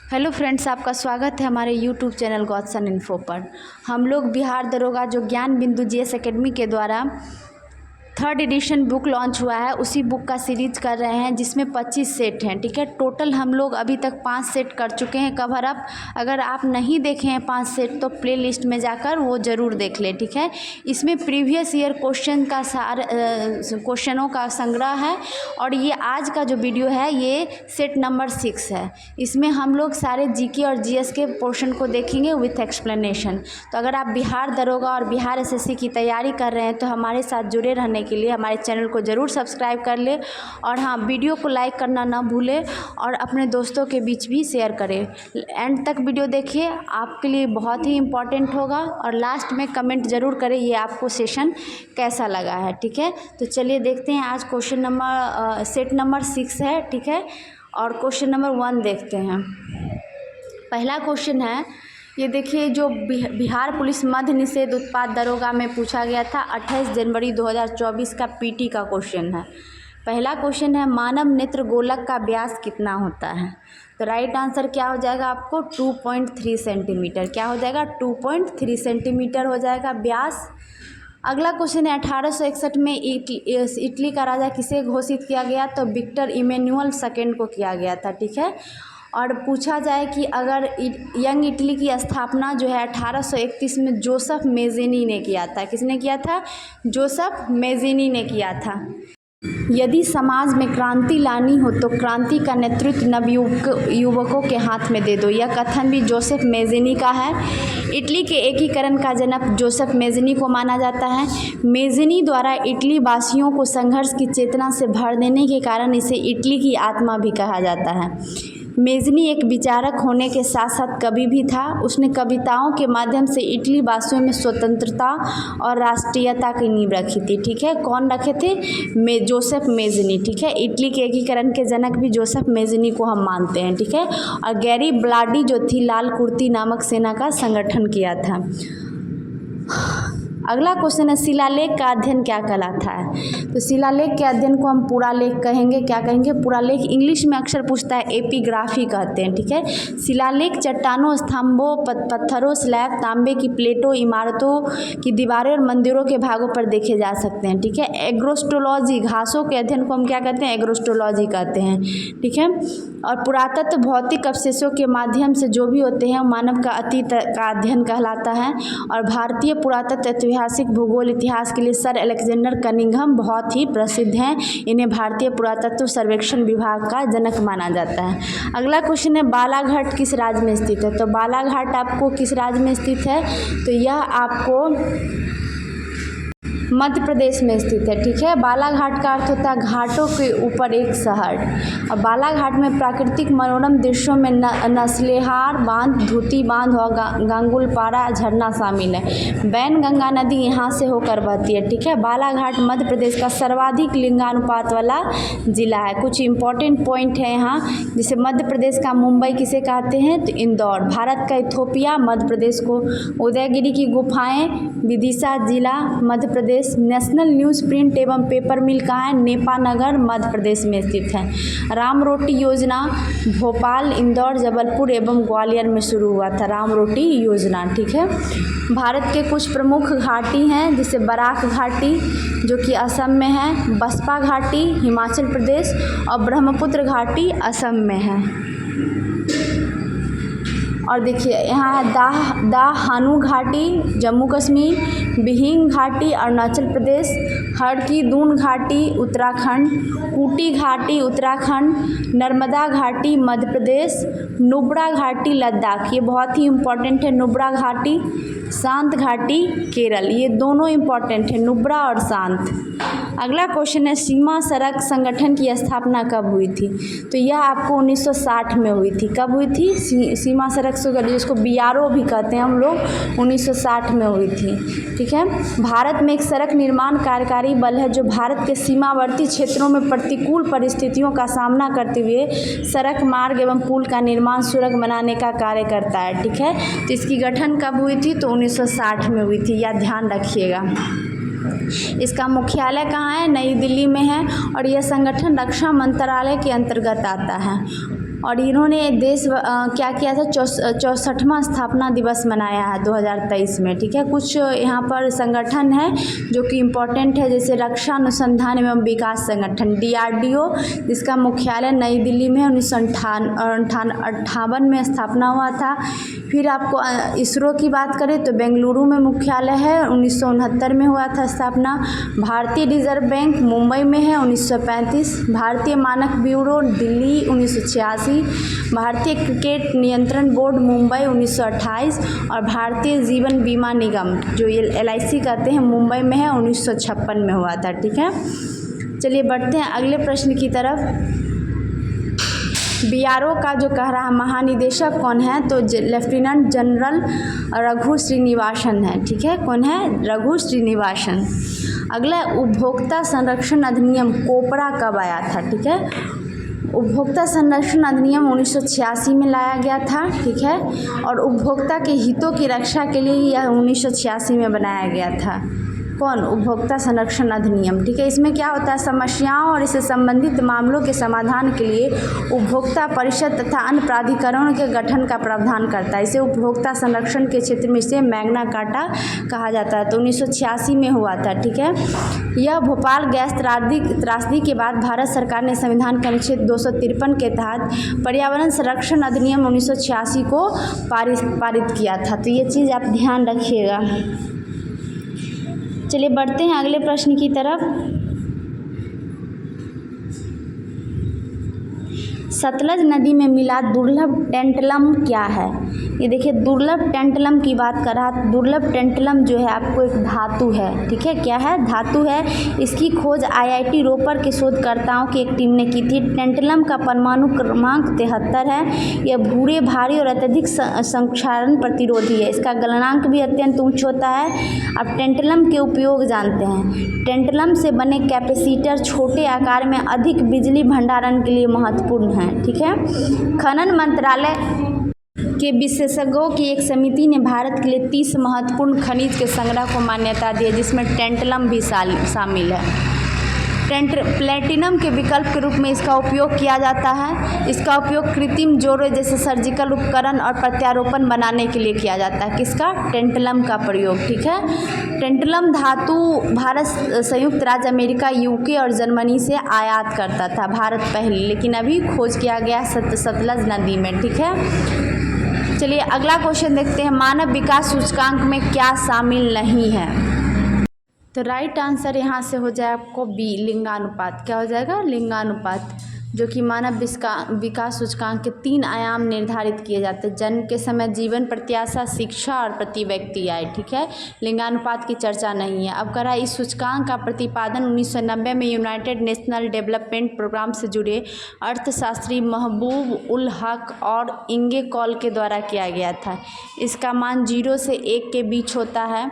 Hello friends, आपका स्वागत है हमारे यूट्यूब चैनल गॉडसन इन्फो पर। हम लोग बिहार दरोगा जो ज्ञान बिंदु जीएस एकेडमी के द्वारा 3rd एडिशन बुक लॉन्च हुआ है, उसी बुक का सीरीज कर रहे हैं जिसमें 25 सेट हैं। ठीक है, टोटल हम लोग अभी तक 5 सेट कर चुके हैं कवर अप। अगर आप नहीं देखे हैं 5 सेट तो प्ले लिस्ट में जाकर वो ज़रूर देख लें। ठीक है, इसमें प्रीवियस ईयर क्वेश्चनों का संग्रह है और ये आज का जो वीडियो है ये सेट नंबर 6 है। इसमें हम लोग सारे जीके और जीएस के पोर्शन को देखेंगे विथ एक्सप्लेनेशन। तो अगर आप बिहार दरोगा और बिहार एसएससी की तैयारी कर रहे हैं तो हमारे साथ जुड़े रहने के लिए हमारे चैनल को ज़रूर सब्सक्राइब कर ले और हाँ, वीडियो को लाइक करना ना भूलें और अपने दोस्तों के बीच भी शेयर करें। एंड तक वीडियो देखिए, आपके लिए बहुत ही इम्पॉर्टेंट होगा और लास्ट में कमेंट ज़रूर करें ये आपको सेशन कैसा लगा है। ठीक है, तो चलिए देखते हैं। आज सेट नंबर 6 है। ठीक है, और क्वेश्चन नंबर 1 देखते हैं। पहला क्वेश्चन है, ये देखिए, जो बिहार पुलिस मद्य निषेध उत्पाद दरोगा में पूछा गया था 28 जनवरी 2024 का पीटी का क्वेश्चन है। पहला क्वेश्चन है, मानव नेत्र गोलक का व्यास कितना होता है? तो राइट आंसर क्या हो जाएगा आपको? 2.3 सेंटीमीटर। क्या हो जाएगा? 2.3 सेंटीमीटर हो जाएगा व्यास। अगला क्वेश्चन है, 1861 में इटली का राजा किसे घोषित किया गया? तो विक्टर इमैनुअल सेकेंड को किया गया था। ठीक है, और पूछा जाए कि अगर यंग इटली की स्थापना जो है 1831 में जोसेफ मेज़िनी ने किया था। किसने किया था? जोसेफ मेज़िनी ने किया था। यदि समाज में क्रांति लानी हो तो क्रांति का नेतृत्व नवयुवकों के हाथ में दे दो। यह कथन भी जोसेफ मेज़िनी का है। इटली के एकीकरण का जनक जोसेफ मेज़िनी को माना जाता है। मेज़िनी द्वारा इटली वासियों को संघर्ष की चेतना से भर देने के कारण इसे इटली की आत्मा भी कहा जाता है। मेज़िनी एक विचारक होने के साथ साथ कवि भी था। उसने कविताओं के माध्यम से इटली वासियों में स्वतंत्रता और राष्ट्रीयता की नींव रखी थी। ठीक है, कौन रखे थे? जोसेफ मेज़िनी। ठीक है, इटली के एकीकरण के जनक भी जोसेफ मेज़िनी को हम मानते हैं। ठीक है, और गैरिबाल्डी जो थी लाल कुर्ती नामक सेना का संगठन किया था। अगला क्वेश्चन है, शिलालेख का अध्ययन क्या कहलाता है? तो शिलालेख के अध्ययन को हम पुरालेख कहेंगे। क्या कहेंगे? पुरालेख। इंग्लिश में अक्सर पूछता है, एपिग्राफी कहते हैं। ठीक है, शिलालेख चट्टानों, स्तंभों, पत्थरों, स्लैब, तांबे की प्लेटों, इमारतों की दीवारें और मंदिरों के भागों पर देखे जा सकते हैं। ठीक है, एग्रोस्टोलॉजी, घासों के अध्ययन को हम क्या कहते हैं? एग्रोस्टोलॉजी कहते हैं। ठीक है, और पुरातत्व भौतिक अवशेषों के माध्यम से जो भी होते हैं मानव का अतीत का अध्ययन कहलाता है। और भारतीय पुरातत्व ऐतिहासिक भूगोल इतिहास के लिए सर अलेक्जेंडर कनिंघम बहुत ही प्रसिद्ध हैं। इन्हें भारतीय पुरातत्व सर्वेक्षण विभाग का जनक माना जाता है। अगला क्वेश्चन है, बालाघाट किस राज्य में स्थित है? तो बालाघाट आपको किस राज्य में स्थित है? तो यह आपको मध्य प्रदेश में स्थित है। ठीक है, बालाघाट का अर्थ होता है घाटों के ऊपर एक शहर। और बालाघाट में प्राकृतिक मनोरम दृश्यों में नस्लेहार बांध, धूती बांध और गांगुलपारा झरना शामिल है। बैन गंगा नदी यहाँ से होकर बहती है। ठीक है, बालाघाट मध्य प्रदेश का सर्वाधिक लिंगानुपात वाला जिला है। कुछ इंपॉर्टेंट पॉइंट है यहाँ, जैसे मध्य प्रदेश का मुंबई किसे कहते हैं? तो इंदौर। भारत का इथोपिया मध्य प्रदेश को। उदयगिरी की गुफाएं विदिशा जिला Madhya Pradesh. National news print एवं पेपर मिल कहाँ है? नेपानगर मध्य प्रदेश में स्थित है। राम रोटी योजना भोपाल, इंदौर, जबलपुर एवं ग्वालियर में शुरू हुआ था राम रोटी योजना। ठीक है, भारत के कुछ प्रमुख घाटी हैं, जैसे बराक घाटी जो कि असम में है, बसपा घाटी हिमाचल प्रदेश और ब्रह्मपुत्र घाटी असम में है। और देखिए यहाँ है दाहानू घाटी जम्मू कश्मीर, बिहिंग घाटी अरुणाचल प्रदेश, हरकी-दून घाटी उत्तराखंड, ऊटी घाटी उत्तराखंड, नर्मदा घाटी मध्य प्रदेश, नुब्रा घाटी लद्दाख। ये बहुत ही इम्पोर्टेंट है। नुब्रा घाटी, शांत घाटी केरल। ये दोनों इम्पोर्टेंट है, नुब्रा और शांत। अगला क्वेश्चन है, सीमा सड़क संगठन की स्थापना कब हुई थी? तो यह आपको 1960 में हुई थी। कब हुई थी? सीमा सड़क जिसको बीआरओ भी कहते हैं हम लोग, 1960 में हुई थी। ठीक है, भारत में एक सड़क निर्माण कार्यकारी बल है जो भारत के सीमावर्ती क्षेत्रों में प्रतिकूल परिस्थितियों का सामना करते हुए सड़क, मार्ग एवं पुल का निर्माण सुलभ बनाने का कार्य करता है। ठीक है, तो इसकी गठन कब हुई थी? तो 1960 में हुई थी, यह ध्यान रखिएगा। इसका मुख्यालय कहाँ है? नई दिल्ली में है और यह संगठन रक्षा मंत्रालय के अंतर्गत आता है। और इन्होंने क्या किया था, 64वां स्थापना दिवस मनाया है 2023 में। ठीक है, कुछ यहाँ पर संगठन है जो कि इम्पोर्टेंट है, जैसे रक्षा अनुसंधान एवं विकास संगठन DRDO, जिसका मुख्यालय नई दिल्ली में 1958 में स्थापना हुआ था। फिर आपको इसरो की बात करें तो बेंगलुरु में मुख्यालय है, 1969 में हुआ था स्थापना। भारतीय रिजर्व बैंक मुंबई में है, 1935। भारतीय मानक ब्यूरो दिल्ली, 1986। भारतीय क्रिकेट नियंत्रण बोर्ड मुंबई, 1928। और भारतीय जीवन बीमा निगम जो ये LIC कहते हैं मुंबई में है, 1956 में हुआ था। ठीक है, चलिए बढ़ते हैं अगले प्रश्न की तरफ। BRO का जो कह रहा महानिदेशक कौन है, तो लेफ्टिनेंट जनरल रघु श्रीनिवासन है। ठीक है, कौन है, रघु श्रीनिवासन। अगला उपभोक्ता संरक्षण अधिनियम कोपरा कब आया था। ठीक है, उपभोक्ता संरक्षण अधिनियम 1986 में लाया गया था। ठीक है, और उपभोक्ता के हितों की रक्षा के लिए यह 1986 में बनाया गया था। कौन, उपभोक्ता संरक्षण अधिनियम। ठीक है, इसमें क्या होता है, समस्याओं और इससे संबंधित मामलों के समाधान के लिए उपभोक्ता परिषद तथा अन्य प्राधिकरणों के गठन का प्रावधान करता है। इसे उपभोक्ता संरक्षण के क्षेत्र में इसे मैग्ना कार्टा कहा जाता है। तो 1986 में हुआ था। ठीक है, यह भोपाल गैस त्रासदी के बाद भारत सरकार ने संविधान के अनुच्छेद 253 के तहत पर्यावरण संरक्षण अधिनियम 1986 को पारित किया था। तो ये चीज़ आप ध्यान रखिएगा। चलिए बढ़ते हैं अगले प्रश्न की तरफ। सतलज नदी में मिला दुर्लभ टेंटलम क्या है। ये देखिए, दुर्लभ टेंटलम की बात कर रहा। दुर्लभ टेंटलम जो है आपको एक धातु है। ठीक है, क्या है, धातु है। इसकी खोज IIT रोपर के शोधकर्ताओं की एक टीम ने की थी। टेंटलम का परमाणु क्रमांक 73 है। यह भूरे, भारी और अत्यधिक संक्षारण प्रतिरोधी है। इसका गलनांक भी अत्यंत उच्च होता है। अब टेंटलम के उपयोग जानते हैं। टेंटलम से बने कैपेसिटर छोटे आकार में अधिक बिजली भंडारण के लिए महत्वपूर्ण है। ठीक है, खनन मंत्रालय के विशेषज्ञों की एक समिति ने भारत के लिए 30 महत्वपूर्ण खनिज के संग्रह को मान्यता दी है, जिसमें टेंटलम भी शामिल है। प्लेटिनम के विकल्प के रूप में इसका उपयोग किया जाता है। इसका उपयोग कृत्रिम जोड़े जैसे सर्जिकल उपकरण और प्रत्यारोपण बनाने के लिए किया जाता है। किसका, टेंटलम का प्रयोग। ठीक है, टेंटलम धातु भारत संयुक्त राज्य अमेरिका, UK और जर्मनी से आयात करता था भारत पहले, लेकिन अभी खोज किया गया सतलज नदी में। ठीक है, चलिए अगला क्वेश्चन देखते हैं। मानव विकास सूचकांक में क्या शामिल नहीं है। तो राइट आंसर यहाँ से हो जाए आपको B, लिंगानुपात। क्या हो जाएगा, लिंगानुपात, जो कि मानव विकास सूचकांक के 3 आयाम निर्धारित किए जाते हैं। जन्म के समय, जीवन प्रत्याशा, शिक्षा और प्रति व्यक्ति आय। ठीक है, लिंगानुपात की चर्चा नहीं है। अब करा इस सूचकांक का प्रतिपादन 1990 में यूनाइटेड नेशनल डेवलपमेंट प्रोग्राम से जुड़े अर्थशास्त्री महबूब उल हक और इंगे कॉल के द्वारा किया गया था। इसका मान 0 से 1 के बीच होता है।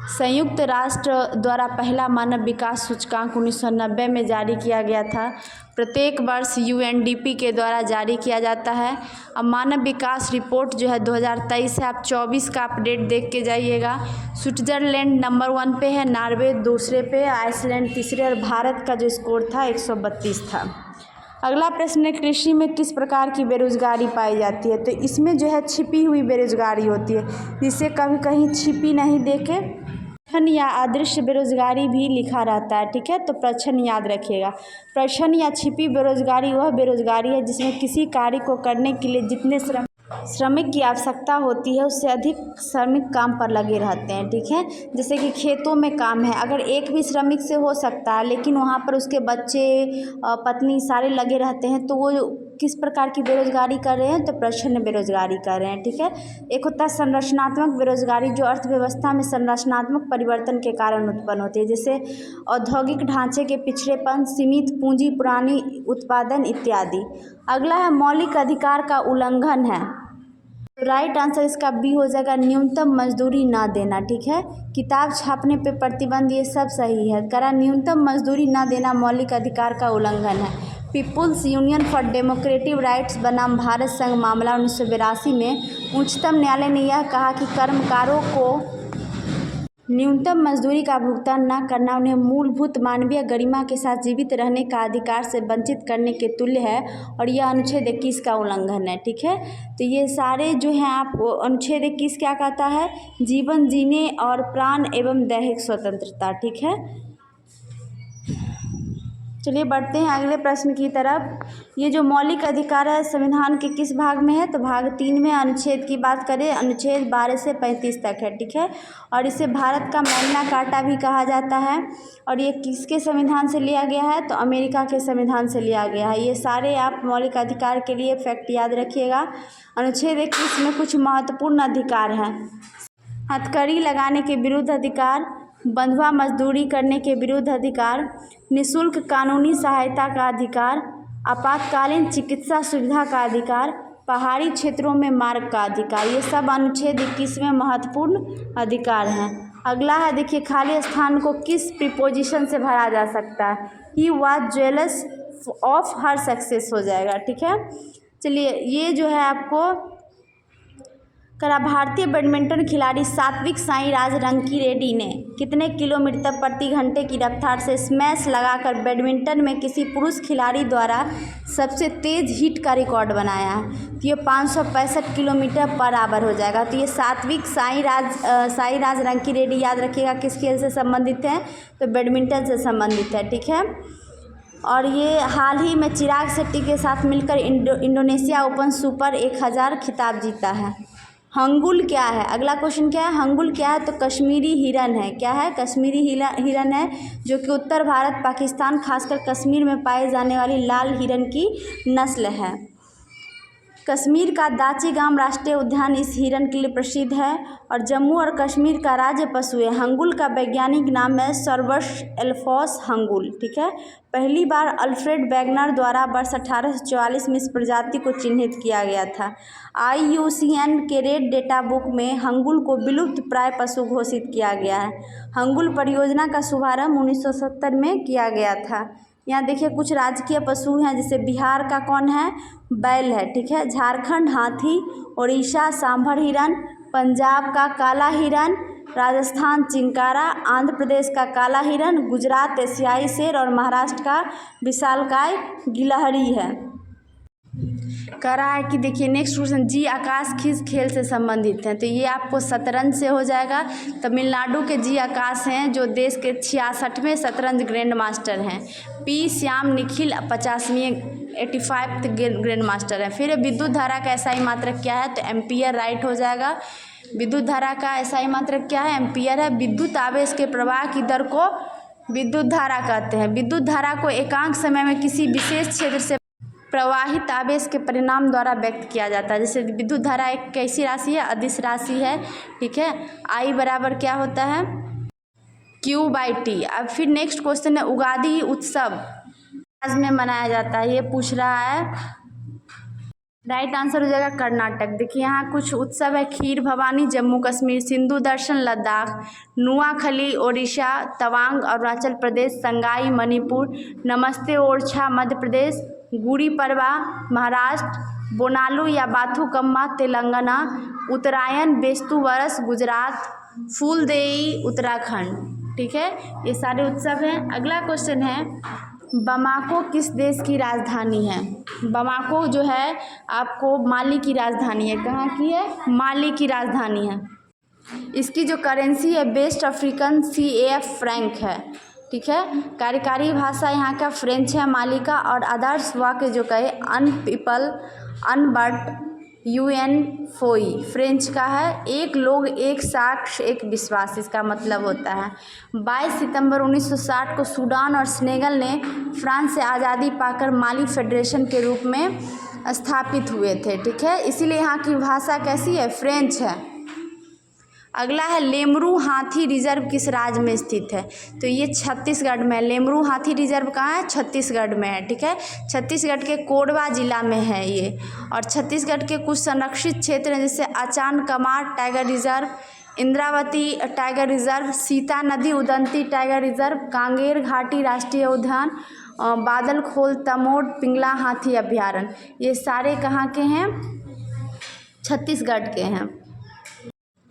संयुक्त राष्ट्र द्वारा पहला मानव विकास सूचकांक 1990 में जारी किया गया था। प्रत्येक वर्ष UNDP के द्वारा जारी किया जाता है। अब मानव विकास रिपोर्ट जो है 2023 है। आप 24 का अपडेट देख के जाइएगा। स्विट्ज़रलैंड नंबर 1 पे है, नॉर्वे दूसरे पे, आइसलैंड तीसरे और भारत का जो स्कोर था 132 था। अगला प्रश्न है, कृषि में किस प्रकार की बेरोजगारी पाई जाती है। तो इसमें जो है छिपी हुई बेरोजगारी होती है, जिसे कभी कहीं छिपी नहीं देखे प्रच्छन्न या अदृश्य बेरोजगारी भी लिखा रहता है। ठीक है, तो प्रच्छन्न याद रखिएगा। प्रच्छन्न या छिपी बेरोजगारी वह बेरोजगारी है जिसमें किसी कार्य को करने के लिए जितने श्रमिक की आवश्यकता होती है उससे अधिक श्रमिक काम पर लगे रहते हैं। ठीक है, जैसे कि खेतों में काम है, अगर एक भी श्रमिक से हो सकता है, लेकिन वहाँ पर उसके बच्चे पत्नी सारे लगे रहते हैं, तो वो किस प्रकार की बेरोजगारी कर रहे हैं, तो प्रच्छन्न बेरोजगारी कर रहे हैं। ठीक है, एक होता है संरचनात्मक बेरोजगारी, जो अर्थव्यवस्था में संरचनात्मक परिवर्तन के कारण उत्पन्न होती है, जैसे औद्योगिक ढांचे के पिछड़ेपन, सीमित पूंजी, पुरानी उत्पादन इत्यादि। अगला है मौलिक अधिकार का उल्लंघन है। राइट आंसर इसका B हो जाएगा, न्यूनतम मजदूरी ना देना। ठीक है, किताब छापने पे प्रतिबंध, ये सब सही है। करा न्यूनतम मजदूरी ना देना मौलिक अधिकार का उल्लंघन है। People's union for democratic rights बनाम भारत संघ मामला 1982 में उच्चतम न्यायालय ने यह कहा कि कर्मकारों को न्यूनतम मजदूरी का भुगतान न करना उन्हें मूलभूत मानवीय गरिमा के साथ जीवित रहने का अधिकार से वंचित करने के तुल्य है और यह अनुच्छेद 21 का उल्लंघन है। ठीक है, तो ये सारे जो हैं आपको अनुच्छेद 21 क्या कहता है, जीवन जीने और प्राण एवं दैहिक स्वतंत्रता। ठीक है, चलिए बढ़ते हैं अगले प्रश्न की तरफ। ये जो मौलिक अधिकार है संविधान के किस भाग में है, तो भाग 3 में। अनुच्छेद की बात करें, अनुच्छेद 12 से 35 तक है। ठीक है, और इसे भारत का मैग्ना कार्टा भी कहा जाता है। और ये किसके संविधान से लिया गया है, तो अमेरिका के संविधान से लिया गया है। ये सारे आप मौलिक अधिकार के लिए फैक्ट याद रखिएगा। अनुच्छेद 21 में कुछ महत्वपूर्ण अधिकार हैं। हथकड़ी लगाने के विरुद्ध अधिकार, बंधुआ मजदूरी करने के विरुद्ध अधिकार, निःशुल्क कानूनी सहायता का अधिकार, आपातकालीन चिकित्सा सुविधा का अधिकार, पहाड़ी क्षेत्रों में मार्ग का अधिकार, ये सब अनुच्छेद 21 में महत्वपूर्ण अधिकार हैं। अगला है, देखिए, खाली स्थान को किस प्रीपोजिशन से भरा जा सकता है। He was jealous of her success हो जाएगा। ठीक है, चलिए, ये जो है आपको करा, भारतीय बैडमिंटन खिलाड़ी सात्विक साईराज रंकीरेड्डी ने कितने किलोमीटर प्रति घंटे की रफ्तार से स्मैश लगाकर बैडमिंटन में किसी पुरुष खिलाड़ी द्वारा सबसे तेज हिट का रिकॉर्ड बनाया है। तो ये 565 किलोमीटर पर आवर हो जाएगा। तो ये सात्विक साईराज रंकीरेड्डी, याद रखिएगा, किस खेल से संबंधित है, तो बैडमिंटन से संबंधित है। ठीक है, और ये हाल ही में चिराग शेट्टी के साथ मिलकर इंडोनेशिया ओपन सुपर 1000 खिताब जीता है। हंगुल क्या है, अगला क्वेश्चन क्या है, हंगुल क्या है, तो कश्मीरी हिरन है। क्या है, कश्मीरी हिरन है, जो कि उत्तर भारत, पाकिस्तान, खासकर कश्मीर में पाए जाने वाली लाल हिरन की नस्ल है। कश्मीर का दाचीगाम राष्ट्रीय उद्यान इस हिरन के लिए प्रसिद्ध है और जम्मू और कश्मीर का राज्य पशु है। हंगुल का वैज्ञानिक नाम है सर्वस एल्फोस हंगुल। ठीक है, पहली बार अल्फ्रेड वैगनर द्वारा वर्ष 1844 में इस प्रजाति को चिन्हित किया गया था। IUCN के रेड डेटा बुक में हंगुल को विलुप्त प्राय पशु घोषित किया गया है। हंगुल परियोजना का शुभारंभ 1970 में किया गया था। यहाँ देखिए कुछ राजकीय पशु हैं, जैसे बिहार का कौन है, बैल है। ठीक है, झारखंड हाथी, उड़ीसा सांभर हिरन, पंजाब का काला हिरन, राजस्थान चिंकारा, आंध्र प्रदेश का काला हिरन, गुजरात एशियाई शेर और महाराष्ट्र का विशालकाय गिलहरी है। कह रहा है कि देखिए नेक्स्ट क्वेश्चन, जी आकाश किस खेल से संबंधित हैं, तो ये आपको शतरंज से हो जाएगा। तमिलनाडु के जी आकाश हैं, जो देश के 66वें शतरंज ग्रैंड मास्टर हैं। पी श्याम निखिल 85वीं 85th ग्रैंड मास्टर है। फिर विद्युत धारा का एसआई मात्रक क्या है, तो एम्पियर राइट हो जाएगा। विद्युत धारा का एसआई मात्रक क्या है, एम्पियर है। विद्युत आवेश के प्रवाह की दर को विद्युत धारा कहते हैं। विद्युत धारा को एकांक समय में किसी विशेष क्षेत्र से प्रवाहित आवेश के परिणाम द्वारा व्यक्त किया जाता है। जैसे विद्युत धारा एक कैसी राशि है, अदिश राशि है। ठीक है, I बराबर क्या होता है, Q/T। अब फिर नेक्स्ट क्वेश्चन है, उगादी उत्सव आज में मनाया जाता है, ये पूछ रहा है। राइट आंसर हो जाएगा कर्नाटक। देखिए यहाँ कुछ उत्सव है, खीर भवानी जम्मू कश्मीर, सिंधु दर्शन लद्दाख, नुआखली ओडिशा, तवांग अरुणाचल प्रदेश, संगाई मणिपुर, नमस्ते ओरछा मध्य प्रदेश, गुड़ी पड़वा महाराष्ट्र, बोनालू या बाथुकम्मा तेलंगाना, उत्तरायण बेस्तु वरस गुजरात, फूलदेई उत्तराखंड। ठीक है, ये सारे उत्सव हैं। अगला क्वेश्चन है, बमाको किस देश की राजधानी है। बमाको जो है आपको माली की राजधानी है। कहाँ की है, माली की राजधानी है। इसकी जो करेंसी है वेस्ट अफ्रीकन CAF फ्रैंक है। ठीक है, कार्यकारी भाषा यहाँ का फ्रेंच है माली का। और आदर्श वाक्य जो कहे, अन पीपल अन बट UN फोई फ्रेंच का है। एक लोग एक साक्ष्य एक विश्वास, इसका मतलब होता है। 22 सितंबर 1960 को सूडान और सेनेगल ने फ्रांस से आज़ादी पाकर माली फेडरेशन के रूप में स्थापित हुए थे। ठीक है, इसीलिए यहाँ की भाषा कैसी है, फ्रेंच है। अगला है, लेमरू हाथी रिजर्व किस राज्य में स्थित है, तो ये छत्तीसगढ़ में। लेमरू हाथी रिजर्व कहाँ है, छत्तीसगढ़ में है। ठीक है, छत्तीसगढ़ के कोरबा जिला में है ये। और छत्तीसगढ़ के कुछ संरक्षित क्षेत्र हैं, जैसे Achanakmar tiger reserve, Indravati tiger reserve, Sitanadi Udanti tiger reserve, Kanger घाटी राष्ट्रीय उद्यान, बादल खोल तमोट पिंगला हाथी अभ्यारण्य, ये सारे कहाँ के हैं, छत्तीसगढ़ के हैं।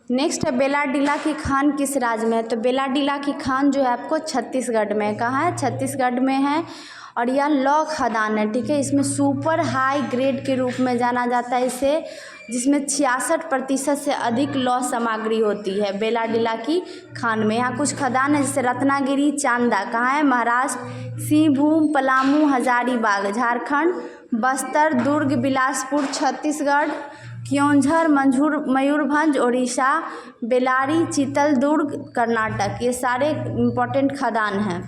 नेक्स्ट है बेलाडीला की खान किस राज्य में है? तो बेलाडीला की खान जो है आपको छत्तीसगढ़ में है। कहाँ है? छत्तीसगढ़ में है। और यह लौ खदान है, ठीक है। इसमें सुपर हाई ग्रेड के रूप में जाना जाता है इसे, जिसमें 66% से अधिक लौह सामग्री होती है बेलाडीला की खान में। यहाँ कुछ खदान है जैसे रत्नागिरी, चांदा कहाँ है? महाराष्ट्र, सिंहभूम, पलामू, हजारीबाग झारखंड, बस्तर, दुर्ग, बिलासपुर छत्तीसगढ़, क्योंझर, मयूरभंज उड़ीसा, बेलारी, चित्रदुर्ग कर्नाटक, ये सारे इम्पोर्टेंट खदान हैं।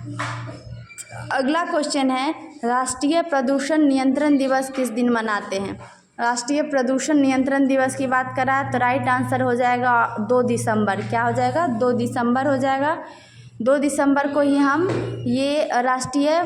अगला क्वेश्चन है राष्ट्रीय प्रदूषण नियंत्रण दिवस किस दिन मनाते हैं? राष्ट्रीय प्रदूषण नियंत्रण दिवस की बात करा तो राइट आंसर हो जाएगा 2 दिसंबर। क्या हो जाएगा? 2 दिसंबर हो जाएगा। 2 दिसंबर को ही हम ये राष्ट्रीय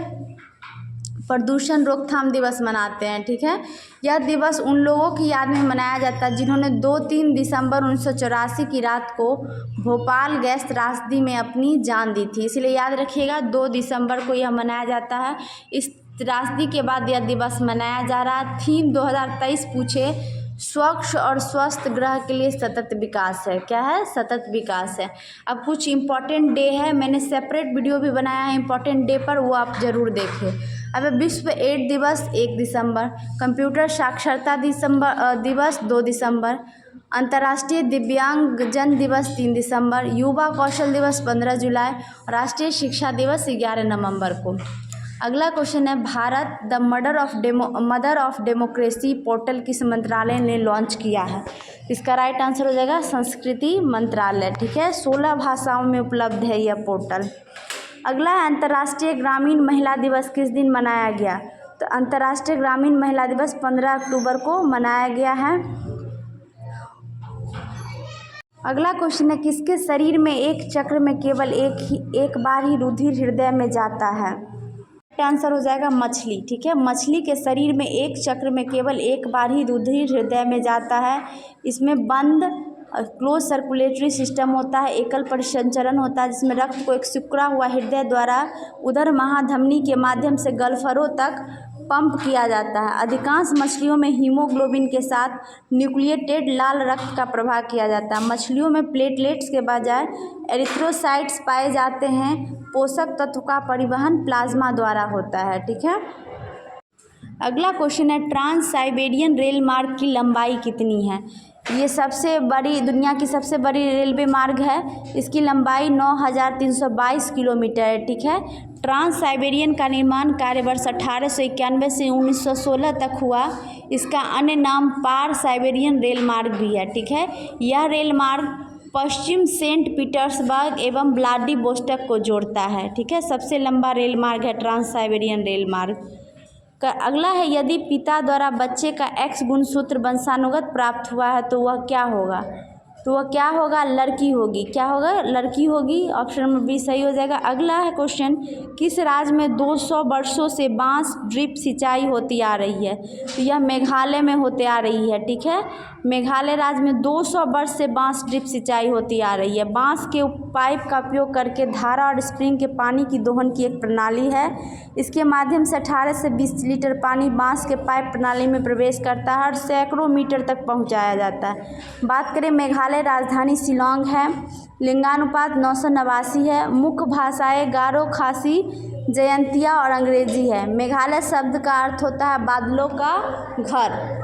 प्रदूषण रोकथाम दिवस मनाते हैं, ठीक है। यह दिवस उन लोगों की याद में मनाया जाता है जिन्होंने 2-3 दिसंबर 1984 की रात को भोपाल गैस त्रासदी में अपनी जान दी थी। इसलिए याद रखिएगा 2 दिसंबर को यह मनाया जाता है। इस त्रासदी के बाद यह दिवस मनाया जा रहा है। थीम 2023 पूछे स्वच्छ और स्वस्थ ग्रह के लिए सतत विकास है। क्या है? सतत विकास है। अब कुछ इम्पॉर्टेंट डे है, मैंने सेपरेट वीडियो भी बनाया है इम्पॉर्टेंट डे पर, वो आप ज़रूर देखें। अब विश्व एड्स दिवस 1 दिसंबर, कंप्यूटर साक्षरता दिवस 2 दिसंबर, अंतर्राष्ट्रीय दिव्यांगजन दिवस 3 दिसंबर, युवा कौशल दिवस 15 जुलाई, राष्ट्रीय शिक्षा दिवस 11 नवंबर को। अगला क्वेश्चन है Bharat the mother of democracy portal किस मंत्रालय ने लॉन्च किया है? इसका राइट आंसर हो जाएगा संस्कृति मंत्रालय, ठीक है। 16 भाषाओं में उपलब्ध है यह पोर्टल। अगला है अंतर्राष्ट्रीय ग्रामीण महिला दिवस किस दिन मनाया गया? तो अंतर्राष्ट्रीय ग्रामीण महिला दिवस 15 अक्टूबर को मनाया गया है। अगला क्वेश्चन है किसके शरीर में एक चक्र में केवल एक बार ही रुधिर हृदय में जाता है? आंसर हो जाएगा मछली, ठीक है। मछली के शरीर में एक चक्र में केवल एक बार ही रुधिर हृदय में जाता है। इसमें बंद क्लोज सर्कुलेटरी सिस्टम होता है, एकल परिसंचरण होता है जिसमें रक्त को एक सिकुड़ा हुआ हृदय द्वारा उदर महाधमनी के माध्यम से गलफरों तक पंप किया जाता है। अधिकांश मछलियों में हीमोग्लोबिन के साथ न्यूक्लिएटेड लाल रक्त का प्रवाह किया जाता है। मछलियों में प्लेटलेट्स के बजाय एरिथ्रोसाइट्स पाए जाते हैं। पोषक तत्व का परिवहन प्लाज्मा द्वारा होता है, ठीक है। अगला क्वेश्चन है ट्रांस साइबेरियन रेल मार्ग की लंबाई कितनी है? ये सबसे बड़ी दुनिया की सबसे बड़ी रेलवे मार्ग है। इसकी लंबाई 9322 किलोमीटर है, ठीक है। ट्रांस साइबेरियन का निर्माण कार्य वर्ष 1891 से 1916 तक हुआ। इसका अन्य नाम पार साइबेरियन रेल मार्ग भी है, ठीक है। यह रेल मार्ग पश्चिम सेंट पीटर्सबर्ग एवं व्लादिवोस्टॉक को जोड़ता है, ठीक है। सबसे लंबा रेल मार्ग है ट्रांस साइबेरियन रेल मार्ग। अगला है यदि पिता द्वारा बच्चे का X गुणसूत्र वंशानुगत प्राप्त हुआ है तो वह क्या होगा? तो वह क्या होगा? लड़की होगी। क्या होगा? लड़की होगी। ऑप्शन नंबर बी सही हो जाएगा। अगला है क्वेश्चन किस राज्य में 200 वर्षों से बांस ड्रिप सिंचाई होती आ रही है? तो यह मेघालय में होते आ रही है, ठीक है। मेघालय राज्य में 200 वर्ष से बांस ड्रिप सिंचाई होती आ रही है। बांस के पाइप का उपयोग करके धारा और स्प्रिंग के पानी की दोहन की एक प्रणाली है। इसके माध्यम से 18 से 20 लीटर पानी बांस के पाइप प्रणाली में प्रवेश करता है और सैकड़ों मीटर तक पहुंचाया जाता है। बात करें मेघालय राजधानी शिलांग है। लिंगानुपात 989 है। मुख्य भाषाएं गारो, खासी, जयंतिया और अंग्रेजी है। मेघालय शब्द का अर्थ होता है बादलों का घर।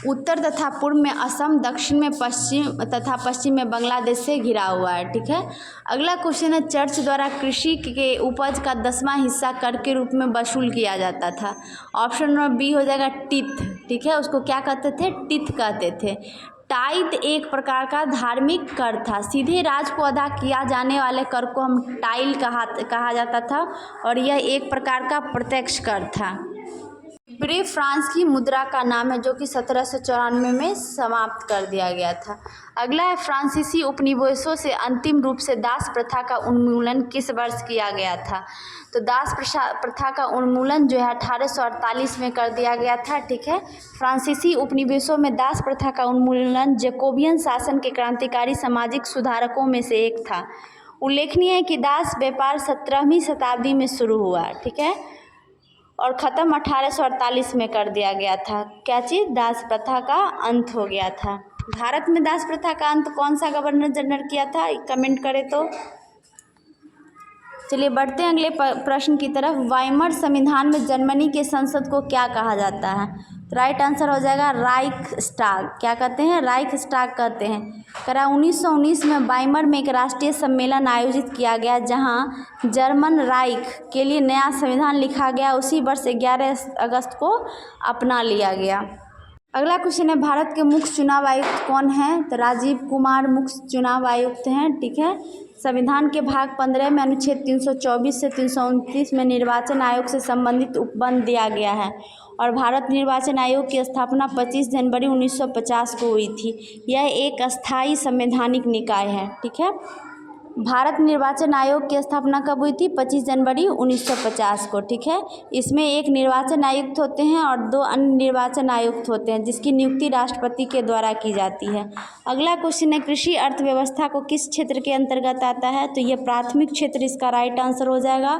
उत्तर तथा पूर्व में असम, दक्षिण में पश्चिम में बांग्लादेश से घिरा हुआ है, ठीक है। अगला क्वेश्चन है चर्च द्वारा कृषि के उपज का 10वां हिस्सा कर के रूप में वसूल किया जाता था। ऑप्शन नंबर बी हो जाएगा टिथ, ठीक है। उसको क्या कहते थे? टिथ कहते थे। टाइथ एक प्रकार का धार्मिक कर था। सीधे राज को अदा किया जाने वाले कर को हम टाइल कहा जाता था और यह एक प्रकार का प्रत्यक्ष कर था। ब्रे फ्रांस की मुद्रा का नाम है जो कि 1794 में समाप्त कर दिया गया था। अगला है फ्रांसीसी उपनिवेशों से अंतिम रूप से दास प्रथा का उन्मूलन किस वर्ष किया गया था? तो दास प्रथा का उन्मूलन जो है 1848 में कर दिया गया था, ठीक है। फ्रांसीसी उपनिवेशों में दास प्रथा का उन्मूलन जैकोबियन शासन के क्रांतिकारी सामाजिक सुधारकों में से एक था। उल्लेखनीय है कि दास व्यापार 17वीं शताब्दी में शुरू हुआ, ठीक है, और ख़त्म 1848 में कर दिया गया था। क्या चीज़? दास प्रथा का अंत हो गया था। भारत में दास प्रथा का अंत कौन सा गवर्नर जनरल किया था, कमेंट करें तो। चलिए बढ़ते हैं अगले प्रश्न की तरफ। वाइमर संविधान में जर्मनी के संसद को क्या कहा जाता है? तो राइट आंसर हो जाएगा राइखस्टाग। क्या कहते हैं? राइखस्टाग कहते हैं। करा 1919 में वाइमर में एक राष्ट्रीय सम्मेलन आयोजित किया गया जहां जर्मन राइख के लिए नया संविधान लिखा गया। उसी वर्ष 11 अगस्त को अपना लिया गया। अगला क्वेश्चन है, भारत के मुख्य चुनाव आयुक्त कौन हैं? तो राजीव कुमार मुख्य चुनाव आयुक्त हैं। ठीक है। संविधान के भाग 15 में अनुच्छेद 324 से 329 में निर्वाचन आयोग से संबंधित उपबंध दिया गया है और भारत निर्वाचन आयोग की स्थापना 25 जनवरी 1950 को हुई थी। यह एक अस्थायी संवैधानिक निकाय है। ठीक है। भारत निर्वाचन आयोग की स्थापना कब हुई थी? 25 जनवरी 1950 को। ठीक है। इसमें एक निर्वाचन आयुक्त होते हैं और 2 अन्य निर्वाचन आयुक्त होते हैं जिसकी नियुक्ति राष्ट्रपति के द्वारा की जाती है। अगला क्वेश्चन है, कृषि अर्थव्यवस्था को किस क्षेत्र के अंतर्गत आता है? तो ये प्राथमिक क्षेत्र इसका राइट आंसर हो जाएगा।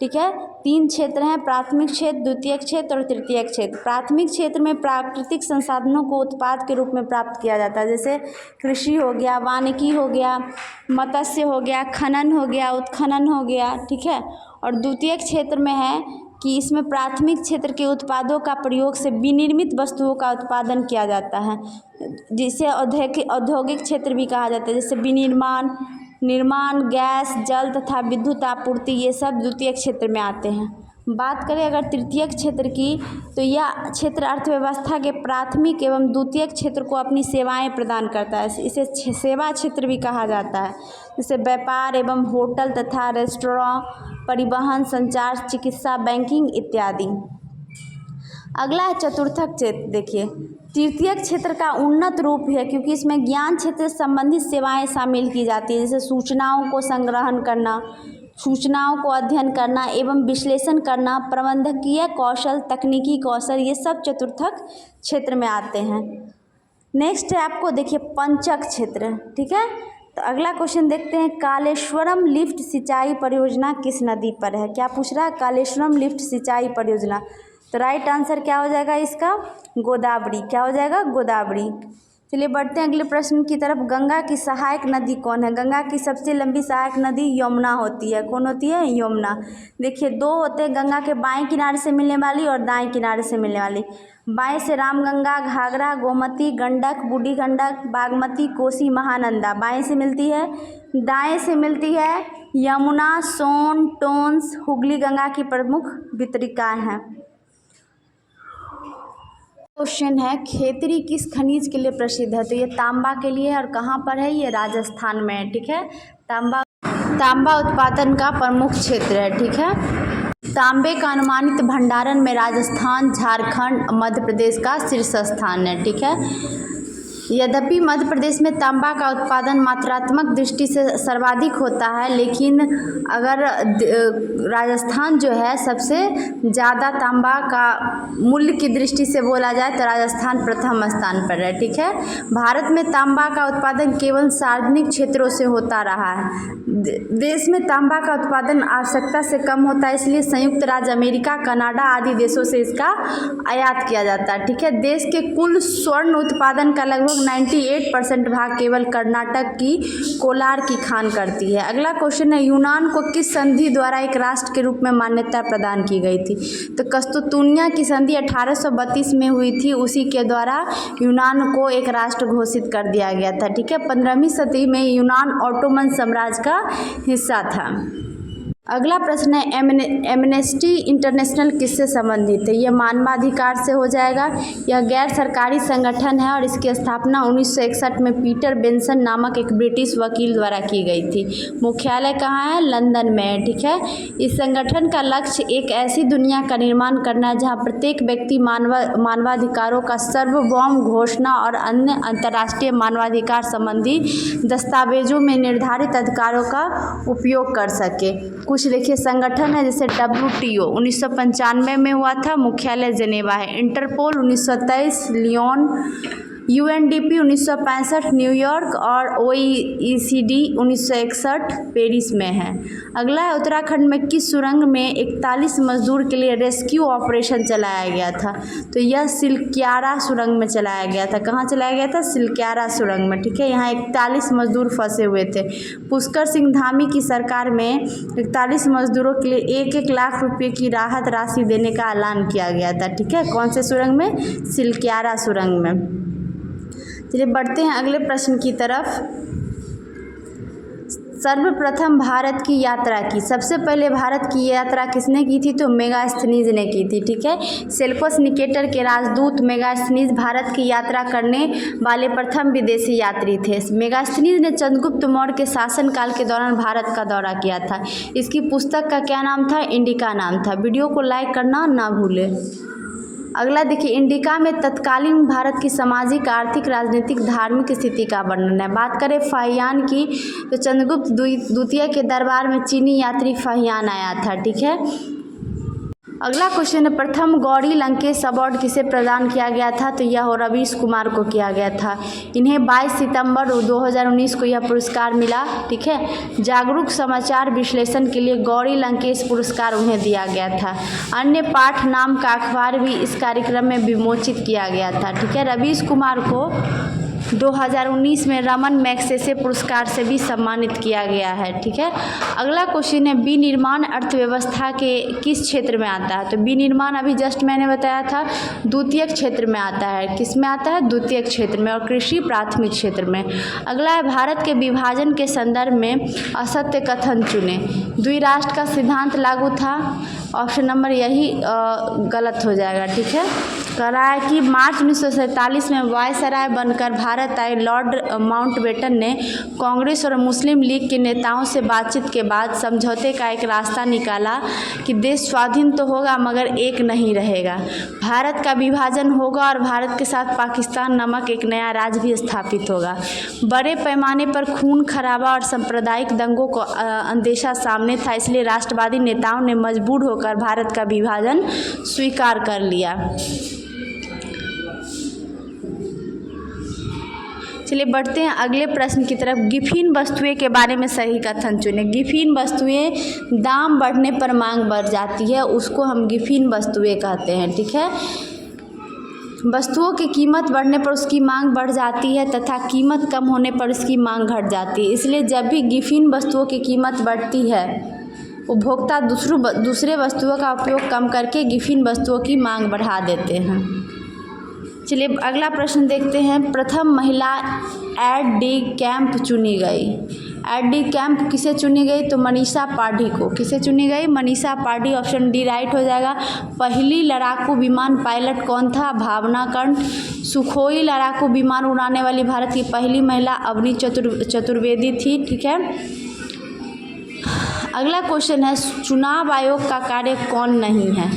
ठीक है। 3 क्षेत्र हैं, प्राथमिक क्षेत्र, द्वितीयक क्षेत्र और तृतीयक क्षेत्र। प्राथमिक क्षेत्र में प्राकृतिक संसाधनों को उत्पाद के रूप में प्राप्त किया जाता है, जैसे कृषि हो गया, वानिकी हो गया, मत्स्य हो गया, खनन हो गया, उत्खनन हो गया। ठीक है। और द्वितीयक क्षेत्र में है कि इसमें प्राथमिक क्षेत्र के उत्पादों का प्रयोग से विनिर्मित वस्तुओं का उत्पादन किया जाता है, जिसे औद्योगिक क्षेत्र भी कहा जाता है, जैसे विनिर्माण, निर्माण, गैस, जल तथा विद्युत आपूर्ति, ये सब द्वितीयक क्षेत्र में आते हैं। बात करें अगर तृतीयक क्षेत्र की, तो यह क्षेत्र अर्थव्यवस्था के प्राथमिक एवं द्वितीयक क्षेत्र को अपनी सेवाएं प्रदान करता है। इसे सेवा क्षेत्र भी कहा जाता है, जैसे व्यापार एवं होटल तथा रेस्टोरेंट, परिवहन, संचार, चिकित्सा, बैंकिंग इत्यादि। अगला है चतुर्थक क्षेत्र। देखिए, तृतीयक क्षेत्र का उन्नत रूप है क्योंकि इसमें ज्ञान क्षेत्र से संबंधित सेवाएं शामिल की जाती है, जैसे सूचनाओं को संग्रहण करना, सूचनाओं को अध्ययन करना एवं विश्लेषण करना, प्रबंधकीय कौशल, तकनीकी कौशल, ये सब चतुर्थक क्षेत्र में आते हैं। नेक्स्ट है आपको देखिए पंचक क्षेत्र। ठीक है। तो अगला क्वेश्चन देखते हैं, कालेश्वरम लिफ्ट सिंचाई परियोजना किस नदी पर है? क्या पूछ रहा है? कालेश्वरम लिफ्ट सिंचाई परियोजना। तो राइट आंसर क्या हो जाएगा इसका? गोदावरी। क्या हो जाएगा? गोदावरी। चलिए बढ़ते हैं अगले प्रश्न की तरफ। गंगा की सहायक नदी कौन है? गंगा की सबसे लंबी सहायक नदी यमुना होती है। कौन होती है? यमुना। देखिए 2 होते हैं, गंगा के बाएं किनारे से मिलने वाली और दाएं किनारे से मिलने वाली। बाएं से रामगंगा, घाघरा, गोमती, गंडक, बूढ़ी गंडक, बागमती, कोसी, महानंदा बाएं से मिलती है। दाएं से मिलती है यमुना, सोन, टोंस, हुगली गंगा की प्रमुख वितरिकाएं हैं। क्वेश्चन है, खेतरी किस खनिज के लिए प्रसिद्ध है? तो ये तांबा के लिए है और कहाँ पर है? ये राजस्थान में है। ठीक है। तांबा उत्पादन का प्रमुख क्षेत्र है। ठीक है। तांबे का अनुमानित भंडारण में राजस्थान, झारखंड, मध्य प्रदेश का शीर्ष स्थान है। ठीक है। यद्यपि मध्य प्रदेश में तांबा का उत्पादन मात्रात्मक दृष्टि से सर्वाधिक होता है, लेकिन अगर राजस्थान जो है सबसे ज़्यादा तांबा का मूल्य की दृष्टि से बोला जाए तो राजस्थान प्रथम स्थान पर है। ठीक है। भारत में तांबा का उत्पादन केवल सार्वजनिक क्षेत्रों से होता रहा है। देश में तांबा का उत्पादन आवश्यकता से कम होता है, इसलिए संयुक्त राज्य अमेरिका, कनाडा आदि देशों से इसका आयात किया जाता है। ठीक है। देश के कुल स्वर्ण उत्पादन का लगभग 98% भाग केवल कर्नाटक की कोलार की खान करती है। अगला क्वेश्चन है, यूनान को किस संधि द्वारा एक राष्ट्र के रूप में मान्यता प्रदान की गई थी? तो कस्तूतुनिया की संधि 1832 में हुई थी, उसी के द्वारा यूनान को एक राष्ट्र घोषित कर दिया गया था। ठीक है। 15वीं सदी में यूनान ऑटोमन साम्राज्य का हिस्सा था। अगला प्रश्न है, एमनेस्टी इंटरनेशनल किससे संबंधित है? यह मानवाधिकार से हो जाएगा। यह गैर सरकारी संगठन है और इसकी स्थापना 1961 में पीटर बेंसन नामक एक ब्रिटिश वकील द्वारा की गई थी। मुख्यालय कहाँ है? लंदन में है। ठीक है। इस संगठन का लक्ष्य एक ऐसी दुनिया का निर्माण करना है जहाँ प्रत्येक व्यक्ति मानवाधिकारों का सार्वभौम घोषणा और अन्य अंतर्राष्ट्रीय मानवाधिकार संबंधी दस्तावेजों में निर्धारित अधिकारों का उपयोग कर सके। कुछ देखिए संगठन है, जैसे WTO 1995 में हुआ था, मुख्यालय जेनेवा है। इंटरपोल 1923 लियोन UNDP 1965 न्यूयॉर्क और OECD 1961 पेरिस में है। अगला है उत्तराखंड में किस सुरंग में 41 मजदूर के लिए रेस्क्यू ऑपरेशन चलाया गया था? तो यह सिलक्यारा सुरंग में चलाया गया था। कहाँ चलाया गया था? सिलक्यारा सुरंग में। ठीक है, यहाँ 41 मजदूर फंसे हुए थे। पुष्कर सिंह धामी की सरकार में 41 मजदूरों के लिए 1-1 लाख रुपये की राहत राशि देने का ऐलान किया गया था। ठीक है, कौन से सुरंग में? सिलक्यारा सुरंग में। चलिए बढ़ते हैं अगले प्रश्न की तरफ। सर्वप्रथम भारत की यात्रा की, सबसे पहले भारत की यात्रा किसने की थी? तो मेगास्थनीज ने की थी। ठीक है, सेल्यूकस निकेटर के राजदूत मेगास्थनीज भारत की यात्रा करने वाले प्रथम विदेशी यात्री थे। मेगास्थनीज ने चंद्रगुप्त मौर्य के शासनकाल के दौरान भारत का दौरा किया था। इसकी पुस्तक का क्या नाम था? इंडिका नाम था। वीडियो को लाइक करना ना भूलें। अगला देखिए, इंडिका में तत्कालीन भारत की सामाजिक, आर्थिक, राजनीतिक, धार्मिक स्थिति का वर्णन है। बात करें फाहियान की, तो चंद्रगुप्त द्वितीय के दरबार में चीनी यात्री फाहियान आया था। ठीक है, अगला क्वेश्चन है, प्रथम गौरी लंकेश अवार्ड किसे प्रदान किया गया था? तो यह रवीश कुमार को किया गया था। इन्हें 22 सितंबर 2019 को यह पुरस्कार मिला। ठीक है, जागरूक समाचार विश्लेषण के लिए गौरी लंकेश पुरस्कार उन्हें दिया गया था। अन्य पाठ नाम का अखबार भी इस कार्यक्रम में विमोचित किया गया था। ठीक है, रवीश कुमार को 2019 में रमन मैग्सेसे पुरस्कार से भी सम्मानित किया गया है। ठीक है, अगला क्वेश्चन है, विनिर्माण अर्थव्यवस्था के किस क्षेत्र में आता है? तो विनिर्माण अभी जस्ट मैंने बताया था द्वितीयक क्षेत्र में आता है। किस में आता है? द्वितीयक क्षेत्र में। और कृषि प्राथमिक क्षेत्र में। अगला है, भारत के विभाजन के संदर्भ में असत्य कथन चुने। द्विराष्ट्र का सिद्धांत लागू था। ऑप्शन नंबर यही गलत हो जाएगा। ठीक है, कह रहा है कि मार्च 1947 में वायसराय बनकर भारत आए लॉर्ड माउंटबेटन ने कांग्रेस और मुस्लिम लीग के नेताओं से बातचीत के बाद समझौते का एक रास्ता निकाला कि देश स्वाधीन तो होगा मगर एक नहीं रहेगा। भारत का विभाजन होगा और भारत के साथ पाकिस्तान नामक एक नया राज्य भी स्थापित होगा। बड़े पैमाने पर खून खराबा और सांप्रदायिक दंगों को अंदेशा सामने था, इसलिए राष्ट्रवादी नेताओं ने मजबूर होकर भारत का विभाजन स्वीकार कर लिया। चलिए बढ़ते हैं अगले प्रश्न की तरफ। गिफिन वस्तुएं के बारे में सही कथन चुनें। गिफिन वस्तुएं दाम बढ़ने पर मांग बढ़ जाती है, उसको हम गिफिन वस्तुएं कहते हैं। ठीक है, वस्तुओं की कीमत बढ़ने पर उसकी मांग बढ़ जाती है तथा कीमत कम होने पर उसकी मांग घट जाती है। इसलिए जब भी गिफिन वस्तुओं की कीमत बढ़ती है, उपभोक्ता दूसरे वस्तुओं का उपयोग कम करके गिफिन वस्तुओं की मांग बढ़ा देते हैं। चलिए अगला प्रश्न देखते हैं। प्रथम महिला एड डी कैंप चुनी गई। एड डी कैंप किसे चुनी गई? तो मनीषा पाढ़ी को। किसे चुनी गई? मनीषा पाढ़ी। ऑप्शन डी राइट हो जाएगा। पहली लड़ाकू विमान पायलट कौन था? भावना कंठ। सुखोई लड़ाकू विमान उड़ाने वाली भारत की पहली महिला अवनी चतुर्वेदी थी। ठीक है, अगला क्वेश्चन है, चुनाव आयोग का कार्य कौन नहीं है?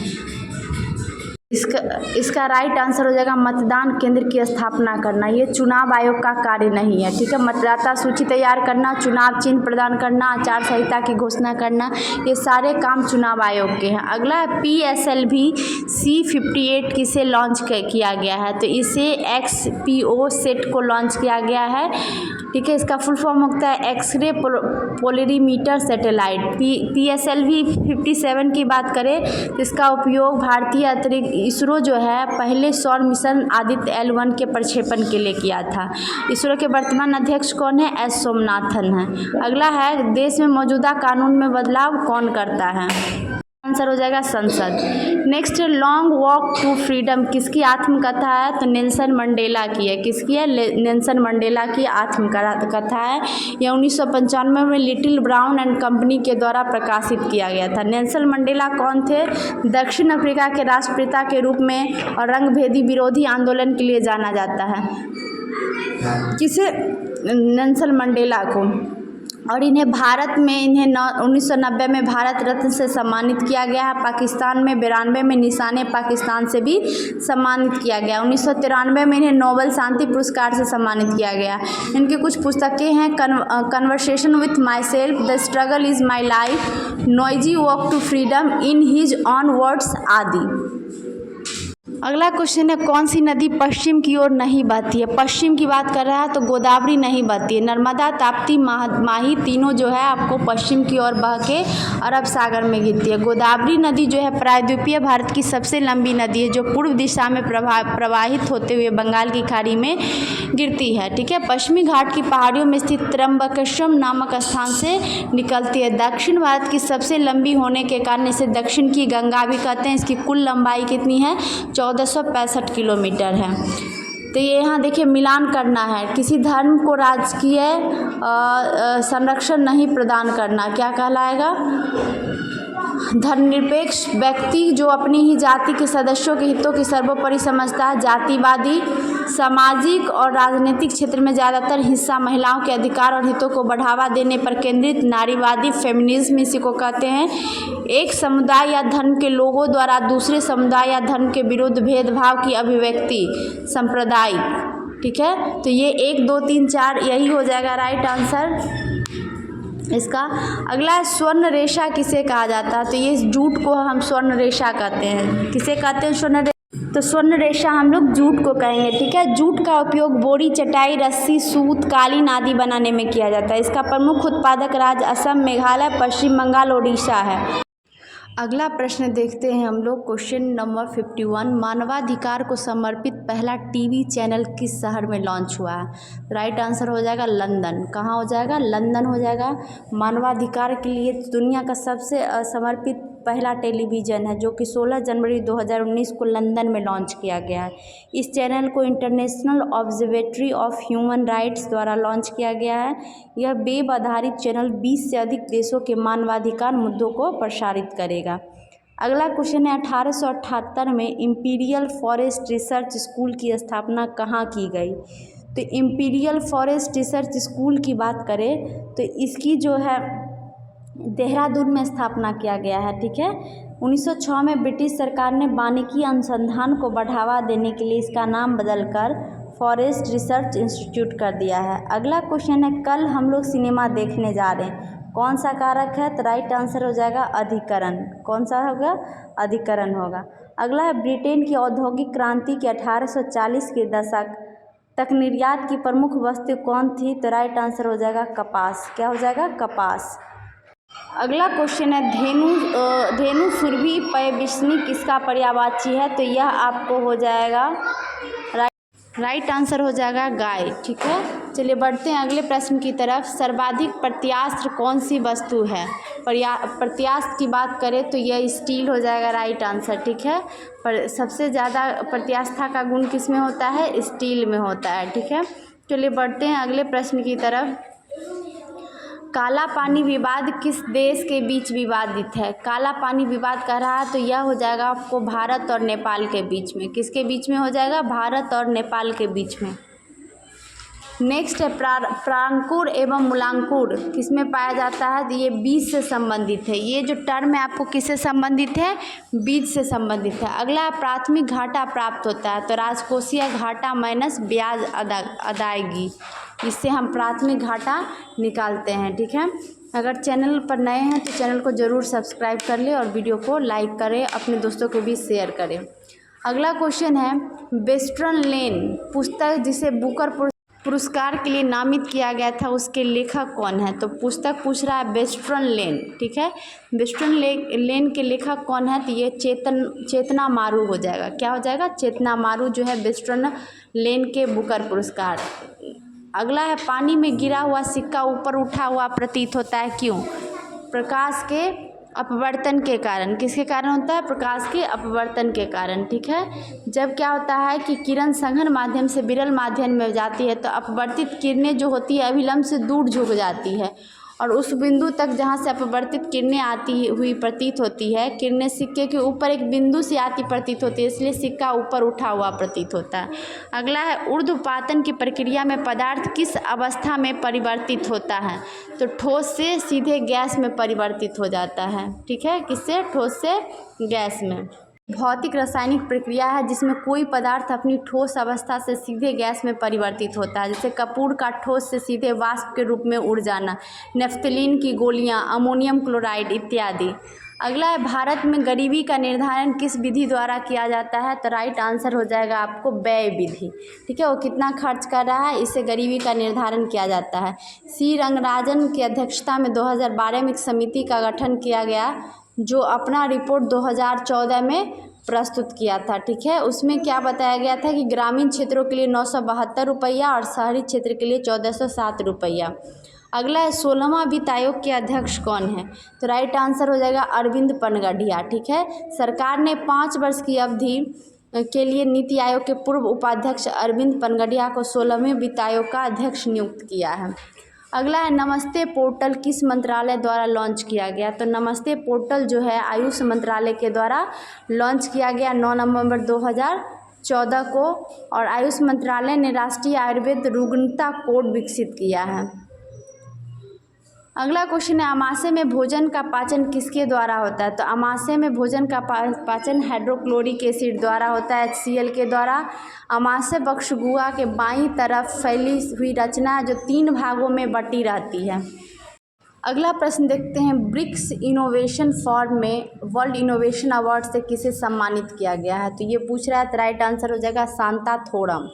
इसका राइट आंसर हो जाएगा मतदान केंद्र की स्थापना करना। ये चुनाव आयोग का कार्य नहीं है। ठीक है, मतदाता सूची तैयार करना, चुनाव चिन्ह प्रदान करना, आचार संहिता की घोषणा करना, ये सारे काम चुनाव आयोग के हैं। अगला है, PSLV C58 किसे लॉन्च किया गया है? तो इसे XPO सेट को लॉन्च किया गया है। ठीक है, इसका फुल फॉर्म होता है एक्सरे पोलरीमीटर सैटेलाइट। PSLV 57 की बात करें तो इसका उपयोग भारतीय अंतरिक्ष इसरो जो है पहले सौर मिशन आदित्य L1 के प्रक्षेपण के लिए किया था। इसरो के वर्तमान अध्यक्ष कौन है? S सोमनाथन है। अगला है, देश में मौजूदा कानून में बदलाव कौन करता है? आंसर हो जाएगा संसद। Next, long walk to freedom किसकी आत्मकथा है? तो नेल्सन मंडेला की है। किसकी है? नेल्सन मंडेला की आत्मकथा है। यह 1995 में लिटिल ब्राउन एंड कंपनी के द्वारा प्रकाशित किया गया था। नेल्सन मंडेला कौन थे? दक्षिण अफ्रीका के राष्ट्रपिता के रूप में और रंगभेदी विरोधी आंदोलन के लिए जाना जाता है। किसे? नेल्सन मंडेला को। और इन्हें भारत में 1990 में भारत रत्न से सम्मानित किया गया है। पाकिस्तान में 92 में निशाने पाकिस्तान से भी सम्मानित किया गया। 1993 में इन्हें नोबेल शांति पुरस्कार से सम्मानित किया गया। इनकी कुछ पुस्तकें हैं, conversation with my self, the struggle is my life, noisy walk to freedom, in his own words आदि। अगला क्वेश्चन है, कौन सी नदी पश्चिम की ओर नहीं बहती है? पश्चिम की बात कर रहा है तो गोदावरी नहीं बहती है। नर्मदा, ताप्ती, माही तीनों जो है आपको पश्चिम की ओर बह के अरब सागर में गिरती है। गोदावरी नदी जो है प्रायद्वीपीय भारत की सबसे लंबी नदी है, जो पूर्व दिशा में प्रवाहित होते हुए बंगाल की खाड़ी में गिरती है। ठीक है, पश्चिमी घाट की पहाड़ियों में स्थित त्र्यंबकेश्वरम नामक स्थान से निकलती है। दक्षिण भारत की सबसे लंबी होने के कारण इसे दक्षिण की गंगा भी कहते हैं। इसकी कुल लंबाई कितनी है? 1465 किलोमीटर है। तो ये यहाँ देखिए मिलान करना है, किसी धर्म को राजकीय संरक्षण नहीं प्रदान करना, क्या कहलाएगा? धर्मनिरपेक्ष व्यक्ति जो अपनी ही जाति के सदस्यों के हितों की सर्वोपरि समझता है। जातिवादी, सामाजिक और राजनीतिक क्षेत्र में ज़्यादातर हिस्सा महिलाओं के अधिकार और हितों को बढ़ावा देने पर केंद्रित। नारीवादी, फेमिनिज्म इसी को कहते हैं। एक समुदाय या धर्म के लोगों द्वारा दूसरे समुदाय या धर्म के विरुद्ध भेदभाव की अभिव्यक्ति, सांप्रदायिक। ठीक है, तो ये 1 2 3 4 यही हो जाएगा राइट आंसर इसका। अगला स्वर्ण रेखा किसे कहा जाता है? तो ये जूट को हम स्वर्ण रेखा कहते हैं। किसे कहते हैं स्वर्ण रेखा? तो स्वर्ण रेखा हम लोग जूट को कहेंगे। ठीक है, जूट का उपयोग बोरी, चटाई, रस्सी, सूत, कालीन आदि बनाने में किया जाता है। इसका प्रमुख उत्पादक राज्य असम, मेघालय, पश्चिम बंगाल, ओडिशा है। अगला प्रश्न देखते हैं हम लोग, क्वेश्चन नंबर 51। मानवाधिकार को समर्पित पहला टीवी चैनल किस शहर में लॉन्च हुआ है? राइट आंसर हो जाएगा लंदन। कहाँ हो जाएगा? लंदन हो जाएगा। मानवाधिकार के लिए दुनिया का सबसे समर्पित पहला टेलीविज़न है, जो कि 16 जनवरी 2019 को लंदन में लॉन्च किया गया है। इस चैनल को international observatory of human rights द्वारा लॉन्च किया गया है। यह वेब आधारित चैनल 20 से अधिक देशों के मानवाधिकार मुद्दों को प्रसारित करेगा। अगला क्वेश्चन है, 1878 में इंपीरियल फॉरेस्ट रिसर्च स्कूल की स्थापना कहाँ की गई? तो इंपीरियल फॉरेस्ट रिसर्च स्कूल की बात करें तो इसकी जो है देहरादून में स्थापना किया गया है। ठीक है, 1906 में ब्रिटिश सरकार ने वानिकी अनुसंधान को बढ़ावा देने के लिए इसका नाम बदलकर फॉरेस्ट रिसर्च इंस्टीट्यूट कर दिया है। अगला क्वेश्चन है, कल हम लोग सिनेमा देखने जा रहे हैं, कौन सा कारक है? तो राइट आंसर हो जाएगा अधिकरण। कौन सा होगा? अधिकरण होगा। अगला है, ब्रिटेन की औद्योगिक क्रांति के 1840 के दशक तक निर्यात की प्रमुख वस्तु कौन थी? तो राइट आंसर हो जाएगा कपास। क्या हो जाएगा? कपास। अगला क्वेश्चन है, धेनु सुरभि पयस्विनी किसका पर्यायवाची है? तो यह आपको हो जाएगा राइट आंसर हो जाएगा गाय। ठीक है, चलिए बढ़ते हैं अगले प्रश्न की तरफ। सर्वाधिक प्रत्यास्त्र कौन सी वस्तु है? प्रत्यास्त्र की बात करें तो यह स्टील हो जाएगा राइट आंसर। ठीक है, पर सबसे ज़्यादा प्रत्यास्था का गुण किस में होता है? स्टील में होता है। ठीक है, चलिए बढ़ते हैं अगले प्रश्न की तरफ। काला पानी विवाद किस देश के बीच विवादित है? काला पानी विवाद कर रहा है तो यह हो जाएगा आपको भारत और नेपाल के बीच में। किसके बीच में हो जाएगा? भारत और नेपाल के बीच में। नेक्स्ट है, प्रांकुर एवं मूलांकुर किस में पाया जाता है? तो ये बीज से संबंधित है। ये जो टर्म है आपको किससे संबंधित है? बीज से संबंधित है। अगला, प्राथमिक घाटा प्राप्त होता है तो राजकोषीय घाटा माइनस ब्याज अदायगी, इससे हम प्राथमिक घाटा निकालते हैं। ठीक है, अगर चैनल पर नए हैं तो चैनल को ज़रूर सब्सक्राइब कर ले और वीडियो को लाइक करें, अपने दोस्तों के बीच शेयर करें। अगला क्वेश्चन है, वेस्टर्न लेन पुस्तक जिसे बुकर पुरस्कार के लिए नामित किया गया था, उसके लेखक कौन है? तो पुस्तक पूछ रहा है वेस्टर्न लेन। ठीक है, वेस्टर्न लेन के लेखक कौन है? तो ये चेतना मारू हो जाएगा। क्या हो जाएगा? चेतना मारू जो है वेस्टर्न लेन के बुकर पुरस्कार। अगला है, पानी में गिरा हुआ सिक्का ऊपर उठा हुआ प्रतीत होता है, क्यों? प्रकाश के अपवर्तन के कारण। किसके कारण होता है? प्रकाश के अपवर्तन के कारण। ठीक है, जब क्या होता है कि किरण सघन माध्यम से विरल माध्यम में जाती है तो अपवर्तित किरणें जो होती है अभिलंब से दूर झुक जाती है और उस बिंदु तक जहाँ से अपवर्तित किरणें आती हुई प्रतीत होती है, किरणें सिक्के के ऊपर एक बिंदु से आती प्रतीत होती है, इसलिए सिक्का ऊपर उठा हुआ प्रतीत होता है। अगला है, ऊर्ध्वपातन की प्रक्रिया में पदार्थ किस अवस्था में परिवर्तित होता है? तो ठोस से सीधे गैस में परिवर्तित हो जाता है। ठीक है, किससे? ठोस से गैस में। भौतिक रासायनिक प्रक्रिया है जिसमें कोई पदार्थ अपनी ठोस अवस्था से सीधे गैस में परिवर्तित होता है, जैसे कपूर का ठोस से सीधे वाष्प के रूप में उड़ जाना, नेफ्थलीन की गोलियां, अमोनियम क्लोराइड इत्यादि। अगला है, भारत में गरीबी का निर्धारण किस विधि द्वारा किया जाता है? तो राइट आंसर हो जाएगा आपको व्यय विधि। ठीक है, वो कितना खर्च कर रहा है, इससे गरीबी का निर्धारण किया जाता है। सी रंगराजन की अध्यक्षता में 2012 में एक समिति का गठन किया गया जो अपना रिपोर्ट 2014 में प्रस्तुत किया था। ठीक है, उसमें क्या बताया गया था कि ग्रामीण क्षेत्रों के लिए 972 रुपया और शहरी क्षेत्र के लिए 1407 रुपया। अगला है, 16वां वित्त आयोग के अध्यक्ष कौन है? तो राइट आंसर हो जाएगा अरविंद पनगडिया। ठीक है, सरकार ने 5 वर्ष की अवधि के लिए नीति आयोग के पूर्व उपाध्यक्ष अरविंद पनगडिया को 16वें वित्त आयोग का अध्यक्ष नियुक्त किया है। अगला है, नमस्ते पोर्टल किस मंत्रालय द्वारा लॉन्च किया गया? तो नमस्ते पोर्टल जो है आयुष मंत्रालय के द्वारा लॉन्च किया गया 9 नवंबर 2014 को, और आयुष मंत्रालय ने राष्ट्रीय आयुर्वेद रुग्णता कोड विकसित किया है। अगला क्वेश्चन है, अमाशय में भोजन का पाचन किसके द्वारा होता है? तो अमाशय में भोजन का पाचन हाइड्रोक्लोरिक एसिड द्वारा होता है, HCl के द्वारा। अमाशय वक्ष गुहा के बाईं तरफ फैली हुई रचना है जो 3 भागों में बटी रहती है। अगला प्रश्न देखते हैं, ब्रिक्स इनोवेशन फॉर्म में वर्ल्ड इनोवेशन अवार्ड से किसे सम्मानित किया गया है? तो ये पूछ रहा है, तो राइट आंसर हो जाएगा शांता थोरम।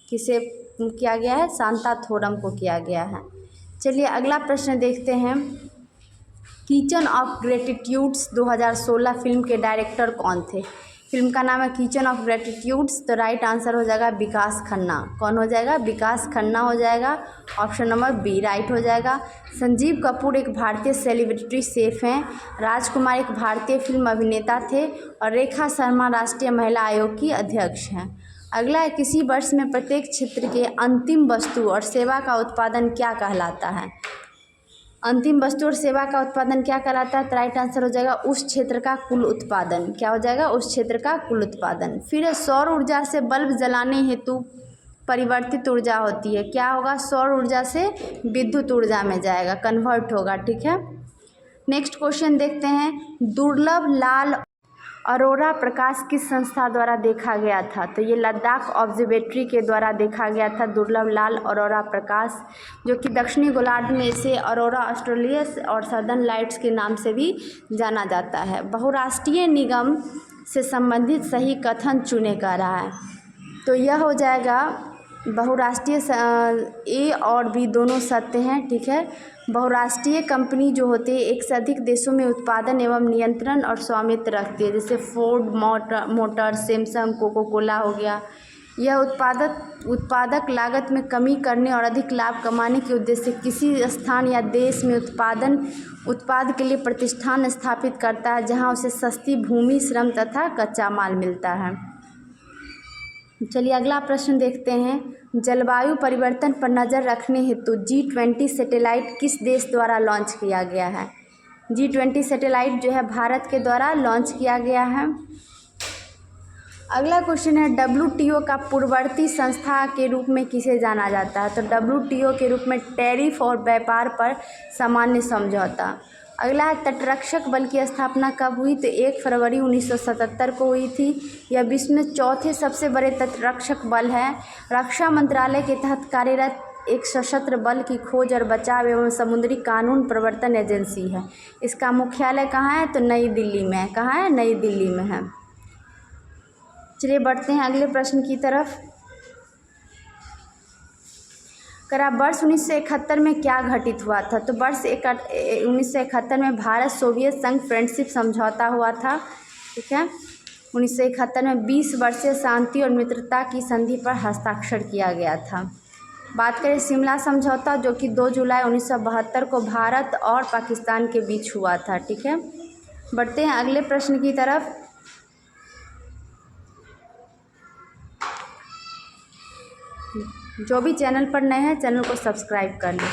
किसे किया गया है? शांता थोरम को किया गया है। चलिए अगला प्रश्न देखते हैं, किचन ऑफ ग्रेटिट्यूड्स 2016 फिल्म के डायरेक्टर कौन थे? फिल्म का नाम है किचन ऑफ ग्रेटिट्यूड्स। तो राइट आंसर हो जाएगा विकास खन्ना। कौन हो जाएगा? विकास खन्ना हो जाएगा। ऑप्शन नंबर बी राइट हो जाएगा। संजीव कपूर एक भारतीय सेलिब्रिटी शेफ हैं। राजकुमार एक भारतीय फिल्म अभिनेता थे और रेखा शर्मा राष्ट्रीय महिला आयोग की अध्यक्ष हैं। अगला है, किसी वर्ष में प्रत्येक क्षेत्र के अंतिम वस्तु और सेवा का उत्पादन क्या कहलाता है? अंतिम वस्तु और सेवा का उत्पादन क्या कहलाता है? तो राइट आंसर हो जाएगा उस क्षेत्र का कुल उत्पादन। क्या हो जाएगा? उस क्षेत्र का कुल उत्पादन। फिर सौर ऊर्जा से बल्ब जलाने हेतु परिवर्तित ऊर्जा होती है, क्या होगा? सौर ऊर्जा से विद्युत ऊर्जा में जाएगा, कन्वर्ट होगा। ठीक है, नेक्स्ट क्वेश्चन देखते हैं, दुर्लभ लाल अरोरा प्रकाश किस संस्था द्वारा देखा गया था? तो ये लद्दाख ऑब्जर्वेटरी के द्वारा देखा गया था दुर्लभ लाल अरोरा प्रकाश, जो कि दक्षिणी गोलार्ध में इसे अरोरा ऑस्ट्रेलियस और सदर्न लाइट्स के नाम से भी जाना जाता है। बहुराष्ट्रीय निगम से संबंधित सही कथन चुने कह रहा है, तो यह हो जाएगा बहुराष्ट्रीय। ए और बी दोनों सत्य हैं। ठीक है, बहुराष्ट्रीय कंपनी जो होती है एक से अधिक देशों में उत्पादन एवं नियंत्रण और स्वामित्व रखती है, जैसे Ford motor, Samsung, Coca Cola हो गया। यह उत्पादक लागत में कमी करने और अधिक लाभ कमाने के उद्देश्य से किसी स्थान या देश में उत्पाद के लिए प्रतिष्ठान स्थापित करता है जहां उसे सस्ती भूमि, श्रम तथा कच्चा माल मिलता है। चलिए अगला प्रश्न देखते हैं, जलवायु परिवर्तन पर नज़र रखने हेतु G20 सैटेलाइट किस देश द्वारा लॉन्च किया गया है? G20 सैटेलाइट जो है भारत के द्वारा लॉन्च किया गया है। अगला क्वेश्चन है, WTO का पूर्ववर्ती संस्था के रूप में किसे जाना जाता है? तो WTO के रूप में टैरिफ और व्यापार पर सामान्य समझौता। अगला है, तटरक्षक बल की स्थापना कब हुई? तो 1 फरवरी 1977 को हुई थी। यह विश्व में चौथे सबसे बड़े तटरक्षक बल है। रक्षा मंत्रालय के तहत कार्यरत एक सशस्त्र बल की खोज और बचाव एवं समुद्री कानून प्रवर्तन एजेंसी है। इसका मुख्यालय कहाँ है? तो नई दिल्ली में है। कहाँ है? नई दिल्ली में है। चलिए बढ़ते हैं अगले प्रश्न की तरफ। वर्ष 1971 में क्या घटित हुआ था? तो वर्ष 1971 में भारत सोवियत संघ फ्रेंडशिप समझौता हुआ था। ठीक है, 1971 में 20 वर्षीय शांति और मित्रता की संधि पर हस्ताक्षर किया गया था। बात करें शिमला समझौता, जो कि 2 जुलाई 1972 को भारत और पाकिस्तान के बीच हुआ था। ठीक है, बढ़ते हैं अगले प्रश्न की तरफ। जो भी चैनल पर नए हैं चैनल को सब्सक्राइब कर लें।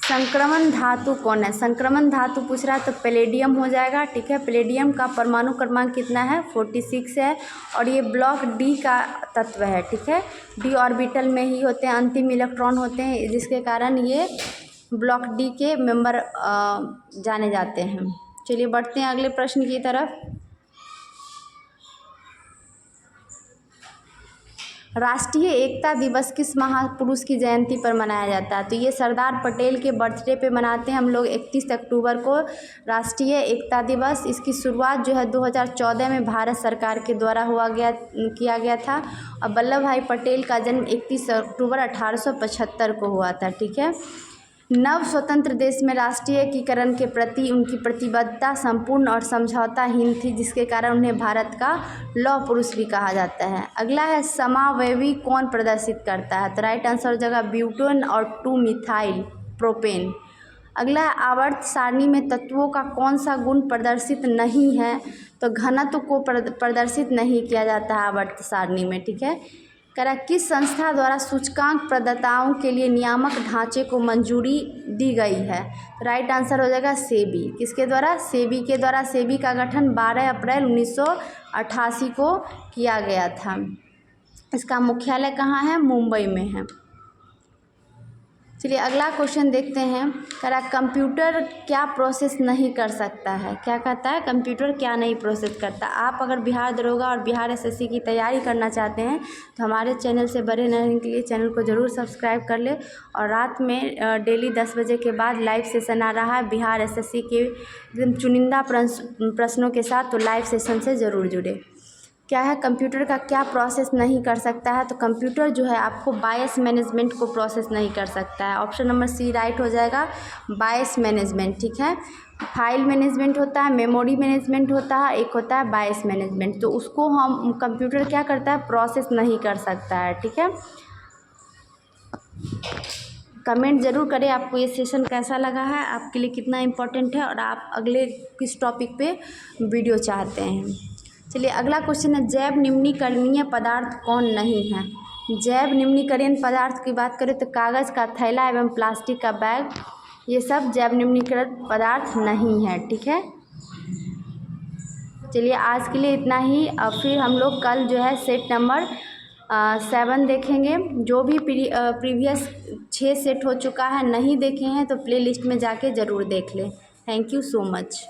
संक्रमण धातु कौन है? संक्रमण धातु पूछ रहा है तो पैलेडियम हो जाएगा। ठीक है, पैलेडियम का परमाणु क्रमांक कितना है? 46 है और ये ब्लॉक डी का तत्व है। ठीक है, डी ऑर्बिटल में ही होते हैं, अंतिम इलेक्ट्रॉन होते हैं, जिसके कारण ये ब्लॉक डी के मेंबर जाने जाते हैं। चलिए बढ़ते हैं अगले प्रश्न की तरफ। राष्ट्रीय एकता दिवस किस महापुरुष की जयंती पर मनाया जाता है? तो ये सरदार पटेल के बर्थडे पे मनाते हैं हम लोग 31 अक्टूबर को राष्ट्रीय एकता दिवस। इसकी शुरुआत जो है 2014 में भारत सरकार के द्वारा किया गया था और वल्लभ भाई पटेल का जन्म 31 अक्टूबर 1875 को हुआ था। ठीक है। नव स्वतंत्र देश में राष्ट्रीय एकीकरण के प्रति उनकी प्रतिबद्धता संपूर्ण और समझौताहीन थी, जिसके कारण उन्हें भारत का लौह पुरुष भी कहा जाता है। अगला है समावेवी कौन प्रदर्शित करता है? तो राइट आंसर हो जाएगा ब्यूटेन और 2 मिथाइल प्रोपेन। अगला है आवर्त सारणी में तत्वों का कौन सा गुण प्रदर्शित नहीं है? तो घनत्व को प्रदर्शित नहीं किया जाता है आवर्त सारणी में। ठीक है। करा किस संस्था द्वारा सूचकांक प्रदाताओं के लिए नियामक ढांचे को मंजूरी दी गई है? राइट आंसर हो जाएगा सेबी। किसके द्वारा? सेबी के द्वारा। सेबी का गठन 12 अप्रैल 1988 को किया गया था। इसका मुख्यालय कहाँ है? मुंबई में है। चलिए अगला क्वेश्चन देखते हैं। करा कंप्यूटर क्या प्रोसेस नहीं कर सकता है? क्या कहता है? कंप्यूटर क्या नहीं प्रोसेस करता? आप अगर बिहार दरोगा और बिहार एसएससी की तैयारी करना चाहते हैं तो हमारे चैनल से बने रहने के लिए चैनल को ज़रूर सब्सक्राइब कर ले। और रात में डेली 10 बजे के बाद लाइव सेशन आ रहा है बिहार एसएससी के एकदम चुनिंदा प्रश्नों के साथ, तो लाइव सेशन से ज़रूर जुड़े। क्या है कंप्यूटर का क्या प्रोसेस नहीं कर सकता है? तो कंप्यूटर जो है आपको बायस मैनेजमेंट को प्रोसेस नहीं कर सकता है। ऑप्शन नंबर सी राइट हो जाएगा, बायस मैनेजमेंट। ठीक है। फाइल मैनेजमेंट होता है, मेमोरी मैनेजमेंट होता है, एक होता है बायस मैनेजमेंट। तो उसको हम कंप्यूटर क्या करता है? प्रोसेस नहीं कर सकता है। ठीक है। कमेंट ज़रूर करें आपको ये सेशन कैसा लगा है, आपके लिए कितना इम्पोर्टेंट है और आप अगले किस टॉपिक पे वीडियो चाहते हैं। चलिए अगला क्वेश्चन है जैव निम्नीकरणीय पदार्थ कौन नहीं है? जैव निम्नीकरणीय पदार्थ की बात करें तो कागज़ का थैला एवं प्लास्टिक का बैग, ये सब जैव निम्नीकरण पदार्थ नहीं है। ठीक है। चलिए आज के लिए इतना ही। अब फिर हम लोग कल जो है सेट नंबर 7 देखेंगे। जो भी प्रीवियस 6 सेट हो चुका है नहीं देखे हैं तो प्ले लिस्ट में जाके ज़रूर देख लें। Thank you so much.